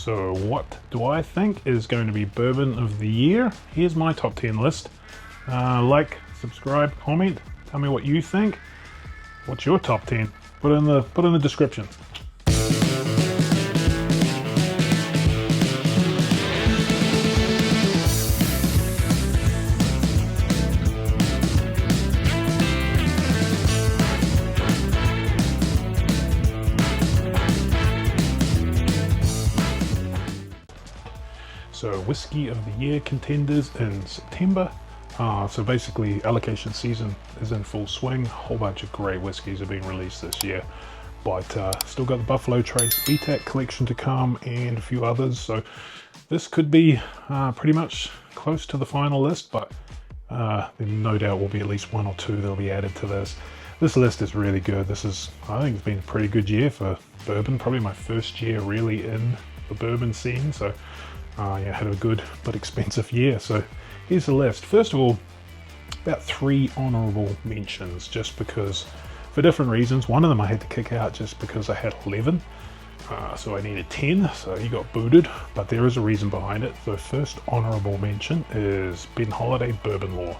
So what do I think is going to be bourbon of the year? Here's my top 10 list. Like, subscribe, comment, tell me what you think. What's your top 10? Put in the description. So Whiskey of the Year contenders in September. So basically allocation season is in full swing. A whole bunch of great whiskies are being released this year. But still got the Buffalo Trace BTAC collection to come and a few others. So this could be pretty much close to the final list, but there no doubt will be at least one or two that'll be added to this. This list is really good. I think it's been a pretty good year for bourbon. Probably my first year really in the bourbon scene. So yeah, had a good but expensive year. So here's the list. First of all, about 3 honorable mentions, just because for different reasons. One of them I had to kick out just because I had 11, so I needed 10, so he got booted, but there is a reason behind it. The first honorable mention is Ben Holiday Bourbon Law.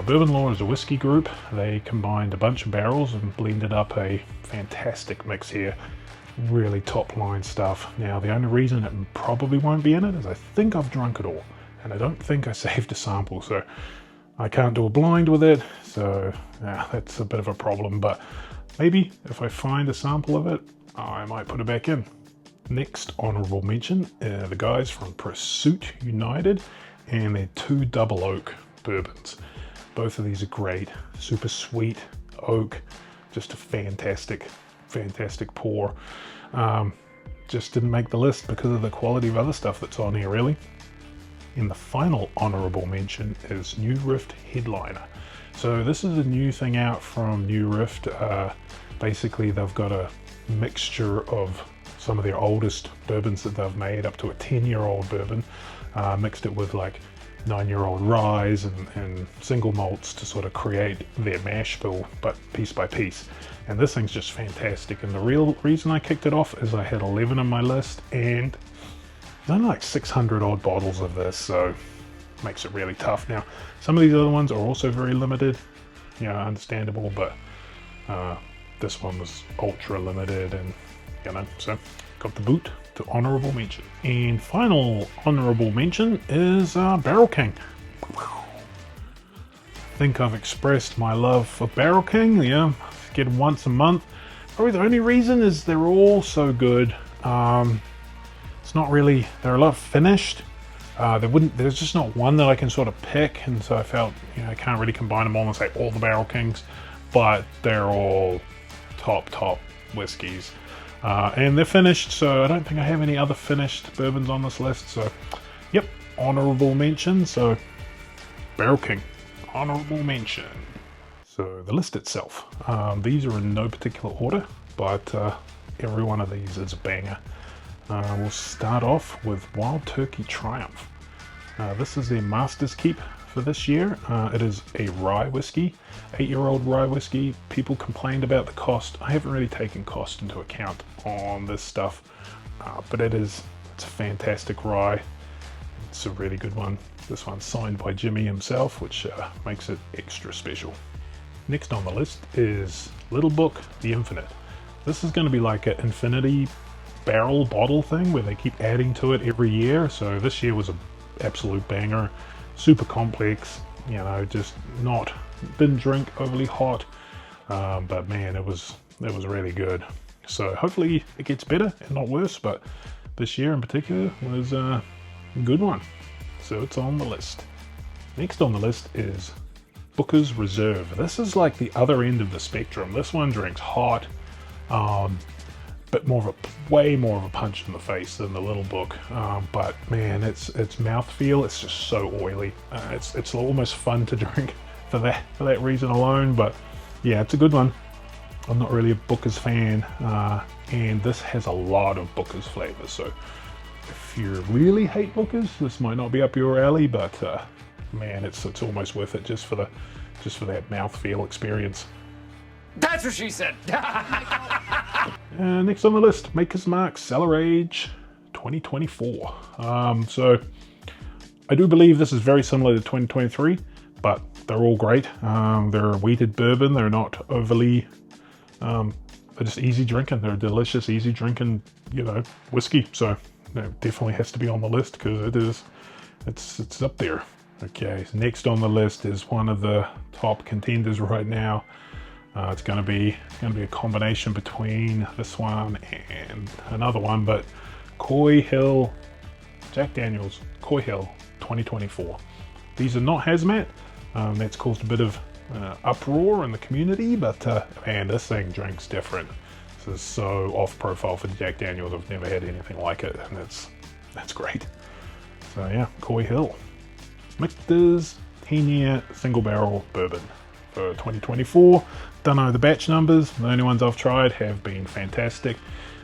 Bourbon Law is a whiskey group. They combined a bunch of barrels and blended up a fantastic mix here. Really top line stuff. Now the only reason it probably won't be in it is I think I've drunk it all, and I don't think I saved a sample, so I can't do a blind with it. So yeah, that's a bit of a problem, but maybe if I find a sample of it, I might put it back in. Next honorable mention, the guys from Pursuit United and their 2 double oak bourbons. Both of these are great, super sweet oak, just a fantastic pour. Just didn't make the list because of the quality of other stuff that's on here, really. And the final honorable mention is New Rift Headliner. So this is a new thing out from New Rift. Basically they've got a mixture of some of their oldest bourbons that they've made, up to a 10-year-old bourbon, mixed it with like 9-year-old ryes and single malts to sort of create their mash bill, but piece by piece. And this thing's just fantastic. And the real reason I kicked it off is I had 11 on my list, and there's only like 600 odd bottles of this, so it makes it really tough. Now, some of these other ones are also very limited, you know, understandable, but this one was ultra limited, and you know, so got the boot to honorable mention. And final honorable mention is Barrel King. I think I've expressed my love for Barrel King. Yeah, get them once a month. Probably the only reason is they're all so good. It's not really, they're a lot finished. There's just not one that I can sort of pick, and so I felt, you know, I can't really combine them all and say all the Barrel Kings, but they're all top whiskeys. And they're finished, so I don't think I have any other finished bourbons on this list. So, yep, honorable mention. So, Barrel King, honorable mention. So, the list itself. These are in no particular order, but every one of these is a banger. We'll start off with Wild Turkey Triumph. This is their Master's Keep for this year. It is a rye whiskey, 8-year-old rye whiskey. People complained about the cost. I haven't really taken cost into account on this stuff, but it's a fantastic rye. It's a really good one. This one's signed by Jimmy himself, which makes it extra special. Next on the list is Little Book the Infinite. This is going to be like an infinity barrel bottle thing where they keep adding to it every year. So this year was an absolute banger. Super complex, you know, just didn't drink overly hot, but man, it was really good. So hopefully it gets better and not worse, but this year in particular was a good one. So it's on the list. Next on the list is Booker's Reserve. This is like the other end of the spectrum. This one drinks hot, but way more of a punch in the face than the Little Book. But man, its mouthfeel, it's just so oily. It's almost fun to drink for that reason alone. But yeah, it's a good one. I'm not really a Booker's fan, and this has a lot of Booker's flavors. So if you really hate Booker's, this might not be up your alley. But man, it's almost worth it just for that mouthfeel experience. That's what she said. Next on the list, Makers Mark Cellar Aged 2024. So I do believe this is very similar to 2023, but they're all great. They're a wheated bourbon. They're not overly, they're just easy drinking. They're delicious, easy drinking, whiskey. So that definitely has to be on the list because it's up there. Okay, so next on the list is one of the top contenders right now. It's going to be a combination between this one and another one, but Coy Hill, Jack Daniel's Coy Hill 2024. These are not hazmat. That's caused a bit of uproar in the community, but man, this thing drinks different. This is so off profile for Jack Daniel's. I've never had anything like it, and that's great. So yeah, Coy Hill. Makers 10-year single barrel bourbon for 2024. Don't know the batch numbers. The only ones I've tried have been fantastic.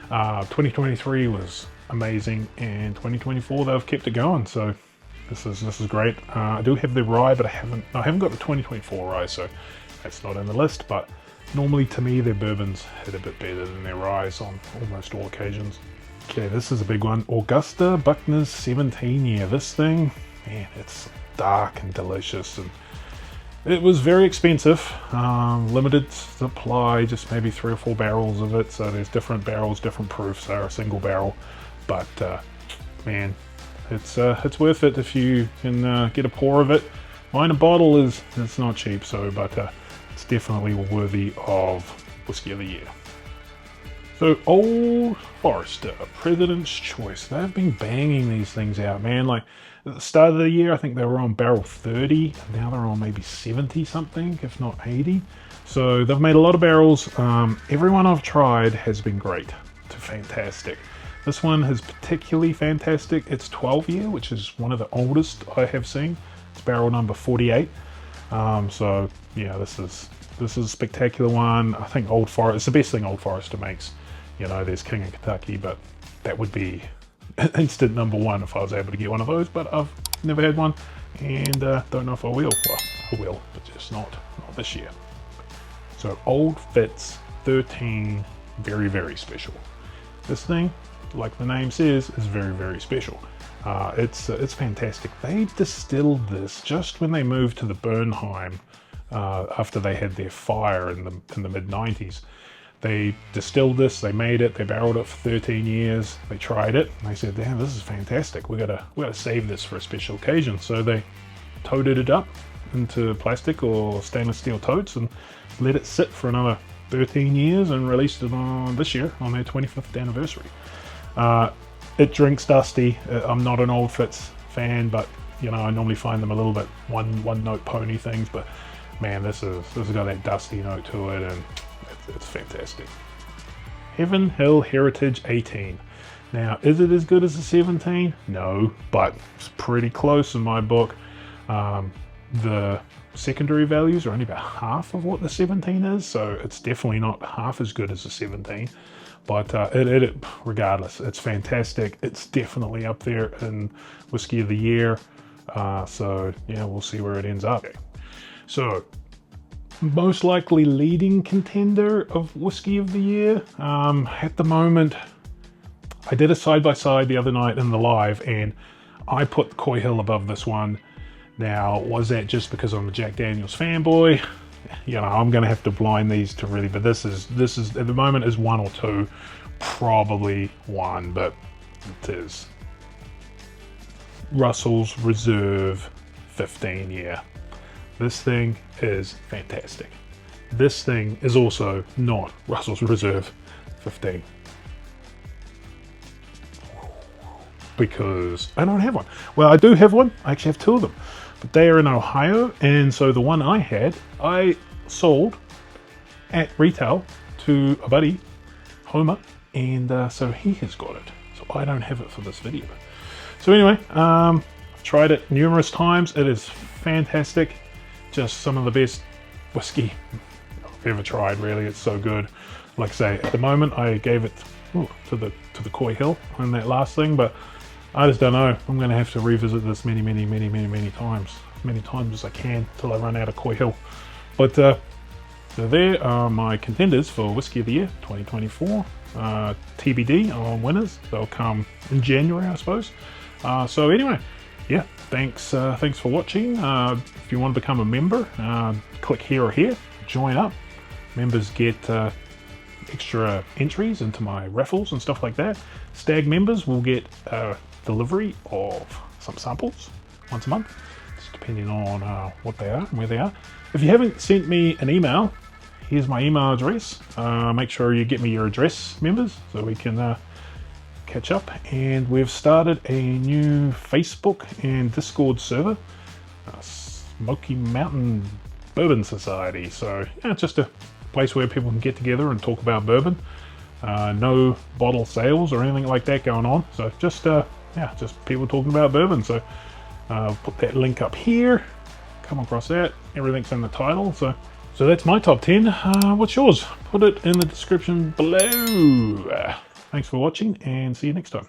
2023 was amazing, and 2024 they've kept it going. So this is great. I do have the rye, but I haven't got the 2024 rye, so that's not in the list. But normally to me their bourbons hit a bit better than their ryes on almost all occasions. Okay, this is a big one. Augusta Buckner's 17-year. This thing, man, it's dark and delicious, and it was very expensive. Limited supply, just maybe 3 or 4 barrels of it. So there's different barrels, different proofs. They're a single barrel, but man, it's worth it if you can get a pour of it. Mine a bottle it's not cheap, so but it's definitely worthy of Whiskey of the Year. So Old Forester, President's Choice. They've been banging these things out, man. Like at the start of the year, I think they were on barrel 30. Now they're on maybe 70 something, if not 80. So they've made a lot of barrels. Everyone I've tried has been great to fantastic. This one is particularly fantastic. It's 12-year, which is one of the oldest I have seen. It's barrel number 48. So yeah, this is a spectacular one. I think Old Forester, it's the best thing Old Forester makes. There's King of Kentucky, but that would be instant number one if I was able to get one of those, but I've never had one, and don't know if I will. Well, I will, but just not this year. So Old Fitz 13, very, very special. This thing, like the name says, is very, very special. It's fantastic. They distilled this just when they moved to the Bernheim after they had their fire in the mid-90s. They distilled this, they made it, they barreled it for 13 years, they tried it, and they said, damn, this is fantastic, we gotta save this for a special occasion. So they toted it up into plastic or stainless steel totes and let it sit for another 13 years and released it on this year on their 25th anniversary. It drinks dusty. I'm not an Old Fitz fan, but I normally find them a little bit one note pony things, but man, this has got that dusty note to it, and it's fantastic. Heaven Hill Heritage 18. Now, is it as good as the 17? No, but it's pretty close in my book. The secondary values are only about half of what the 17 is, so it's definitely not half as good as the 17. But regardless, it's fantastic. It's definitely up there in Whiskey of the Year. So yeah, we'll see where it ends up. So most likely leading contender of Whiskey of the Year. At the moment, I did a side-by-side the other night in the live, and I put Coy Hill above this one. Now, was that just because I'm a Jack Daniel's fanboy? I'm going to have to blind these to really, but this is at the moment is 1 or 2, probably 1, but it is Russell's Reserve 15-year. This thing is fantastic. This thing is also not Russell's Reserve 15. Because I don't have one. Well, I do have one. I actually have 2 of them. But they are in Ohio, and so the one I had, I sold at retail to a buddy, Homer, and so he has got it. So I don't have it for this video. So anyway, I've tried it numerous times. It is fantastic. Just some of the best whiskey I've ever tried, really. It's so good. Like I say, at the moment I gave it to the Coy Hill on that last thing, but I just don't know. I'm going to have to revisit this many times. Many times as I can till I run out of Coy Hill. But so there are my contenders for Whiskey of the Year 2024. TBD on winners. They'll come in January, I suppose. So anyway, yeah, thanks for watching. If you want to become a member, click here or here, join up. Members get extra entries into my raffles and stuff like that. Stag members will get delivery of some samples once a month, just depending on what they are and where they are. If you haven't sent me an email, here's my email address. Make sure you get me your address, members, so we can catch up. And we've started a new Facebook and Discord server, Smoky Mountain Bourbon Society. So yeah, just a place where people can get together and talk about bourbon. No bottle sales or anything like that going on. So just just people talking about bourbon. So put that link up here. Come across that. Everything's in the title. So that's my top 10. What's yours? Put it in the description below. Thanks for watching and see you next time.